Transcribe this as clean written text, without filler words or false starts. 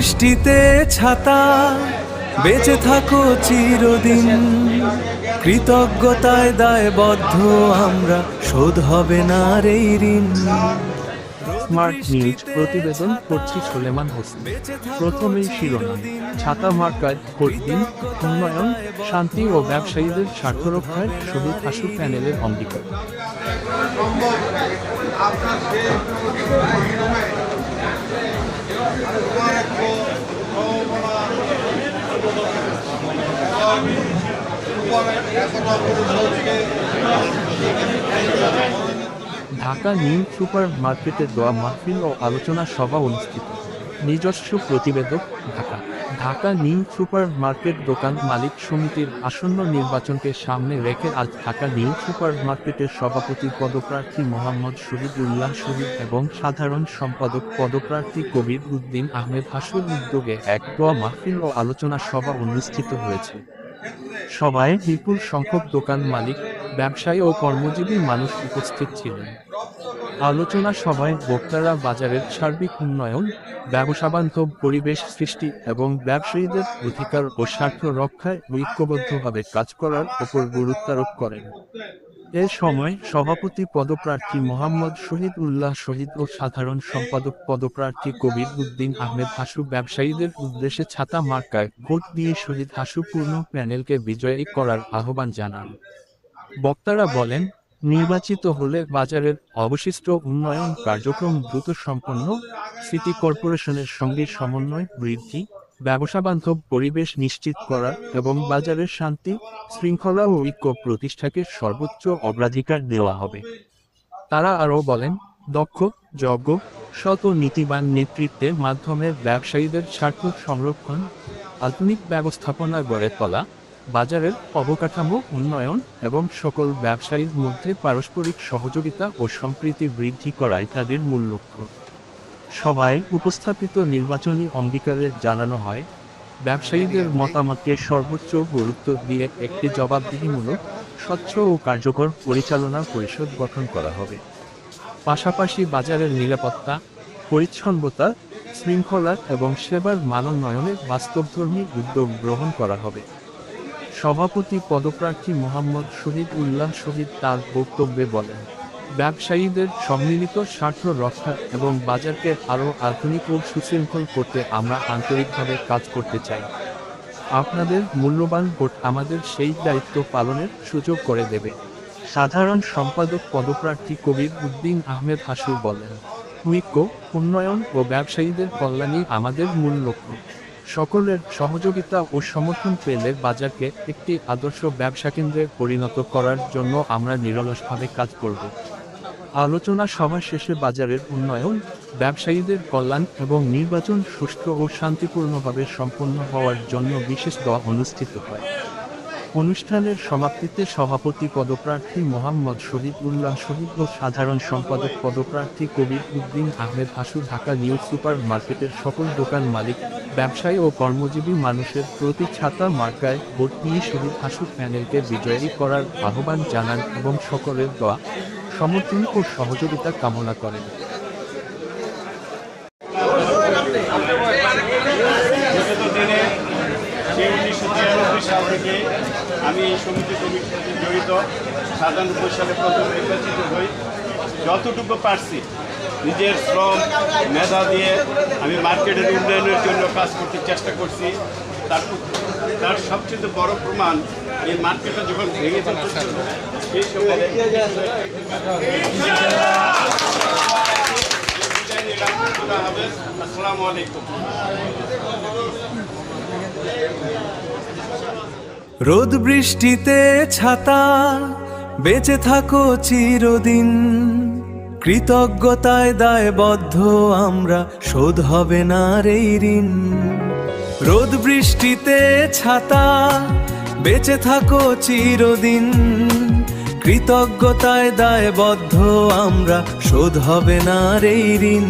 বৃষ্টিতে ছাতা, বেঁচে থাকো চিরদিন। কৃতজ্ঞতায় দায়বদ্ধ আমরা, শোধ হবে না রে ঋণ। স্মার্ট নিউজ প্রতিবেদন করছি সুলেমান হোসেন। প্রথমেই শিরোনাম। ছাতা মার্কায় ভোট দিন, উন্নয়ন, শান্তি ও ব্যবসায়ীদের স্বার্থ রক্ষায় শহীদ হাসু প্যানেলের অঙ্গীকার। ঢাকা নিউ সুপার মার্কেটে দোয়া মাহফিল ও আলোচনা সভা অনুষ্ঠিত। নিজস্ব প্রতিবেদক, Dhaka. Dhaka new super market দোকান মালিক সমিতির আসন্ন নির্বাচনকে সামনে রেখে আজ ঢাকা নিউ সুপার মার্কেটের সভাপতি পদপ্রার্থী মোহাম্মদ শহীদুল্লাহ শহীদ এবং সাধারণ সম্পাদক পদপ্রার্থী কবির উদ্দিন আহমেদ হাসুর উদ্যোগে এক দোয়া মাহফিল ও আলোচনা সভা অনুষ্ঠিত হয়েছে। সভায় বিপুল সংখ্যক দোকান মালিক, ব্যবসায়ী ও কর্মজীবী মানুষ উপস্থিত ছিলেন। আলোচনা সভায় বক্তারা বাজারের সার্বিক উন্নয়ন, ব্যবসাবান্ধব পরিবেশ সৃষ্টি এবং ব্যবসায়ীদের অধিকার ও স্বার্থ রক্ষায় ঐক্যবদ্ধভাবে কাজ করার উপর গুরুত্বারোপ করেন। এ সময় সভাপতি পদপ্রার্থী মোহাম্মদ শহীদুল্লাহ শহীদ ও সাধারণ সম্পাদক পদপ্রার্থী কবির উদ্দিন আহমেদ হাসু ব্যবসায়ীদের উদ্দেশ্যে ছাতা মার্কায় ভোট দিয়ে শহীদ হাসু পূর্ণ প্যানেলকে বিজয়ী করার আহ্বান জানান। বক্তারা বলেন, নির্বাচিত হলে বাজারের অবশিষ্ট উন্নয়ন কার্যক্রম দ্রুত সম্পন্ন, সিটি কর্পোরেশনের সঙ্গে সমন্বয় বৃদ্ধি, ব্যবসাবান্ধব পরিবেশ নিশ্চিত করা এবং বাজারের শান্তি, শৃঙ্খলা ও ঐক্য প্রতিষ্ঠাকে সর্বোচ্চ অগ্রাধিকার দেওয়া হবে। তারা আরও বলেন, দক্ষ, যোগ্য, সৎ ও নীতিবান নেতৃত্বের মাধ্যমে ব্যবসায়ীদের স্বার্থ সংরক্ষণ, আধুনিক ব্যবস্থাপনা গড়ে তোলা, বাজারের অবকাঠামো উন্নয়ন এবং সকল ব্যবসায়ীর মধ্যে পারস্পরিক সহযোগিতা ও সম্প্রীতি বৃদ্ধি করাই তাদের মূল লক্ষ্য। সভায় উপস্থাপিত নির্বাচনী অঙ্গীকারে জানানো হয়, ব্যবসায়ীদের মতামতকে সর্বোচ্চ গুরুত্ব দিয়ে একটি জবাবদিহিমূলক, স্বচ্ছ ও কার্যকর পরিচালনা পরিষদ গঠন করা হবে। পাশাপাশি বাজারের নিরাপত্তা, পরিচ্ছন্নতা, শৃঙ্খলা এবং সেবার মানোন্নয়নে বাস্তবধর্মী উদ্যোগ গ্রহণ করা হবে। সভাপতি পদপ্রার্থী মোহাম্মদ শহীদুল্লাহ শহীদ তার বক্তব্যে বলেন, ব্যবসায়ীদের সম্মিলিত স্বার্থ রক্ষা এবং বাজারকে আরও আধুনিক ও সুশৃঙ্খল করতে আমরা আন্তরিকভাবে কাজ করতে চাই। আপনাদের মূল্যবান ভোট আমাদের সেই দায়িত্ব পালনের সুযোগ করে দেবে। সাধারণ সম্পাদক পদপ্রার্থী কবির উদ্দিন আহমেদ হাসু বলেন, ঐক্য, উন্নয়ন ও ব্যবসায়ীদের কল্যাণই আমাদের মূল লক্ষ্য। সকলের সহযোগিতা ও সমর্থন পেলে বাজারকে একটি আদর্শ ব্যবসাকেন্দ্রে পরিণত করার জন্য আমরা নিরলসভাবে কাজ করব। আলোচনা সভা শেষে বাজারের উন্নয়ন, ব্যবসায়ীদের কল্যাণ এবং নির্বাচন সুষ্ঠু ও শান্তিপূর্ণভাবে সম্পন্ন হওয়ার জন্য বিশেষ দোয়া অনুষ্ঠিত হয়। অনুষ্ঠানের সমাপ্তিতে সভাপতি পদপ্রার্থী মোহাম্মদ শহীদুল্লাহ শহীদ ও সাধারণ সম্পাদক পদপ্রার্থী কবির উদ্দিন আহমেদ হাসু ঢাকা নিউ সুপার মার্কেটের সকল দোকান মালিক, ব্যবসায়ী ও কর্মজীবী মানুষের প্রতি ছাতা মার্কায় ভোট দিয়ে শহীদ হাসু প্যানেলকে বিজয়ী করার আহ্বান জানান এবং সকলের দোয়া, সমর্থন ও সহযোগিতা কামনা করেন। সাল থেকে আমি এই সমিতির সাথে জড়িত। 97 সালে প্রথম নির্বাচিত হই। যতটুকু পারছি নিজের শ্রম মেধা দিয়ে আমি মার্কেটের উন্নয়নের জন্য কাজ করতে চেষ্টা করছি। তার সবচেয়ে বড় প্রমাণ, এই মার্কেটটা যখন ভেঙে ফেলতেছিল সেই সময় আসসালামু আলাইকুম। রোদ বৃষ্টিতে ছাতা, বেঁচে থাকো চিরদিন। কৃতজ্ঞতায় দায়বদ্ধ আমরা, শোধ হবে না রে ঋণ। রোদ বৃষ্টিতে ছাতা, বেঁচে থাকো চিরদিন। কৃতজ্ঞতায় দায়বদ্ধ আমরা, শোধ হবে না রে ঋণ।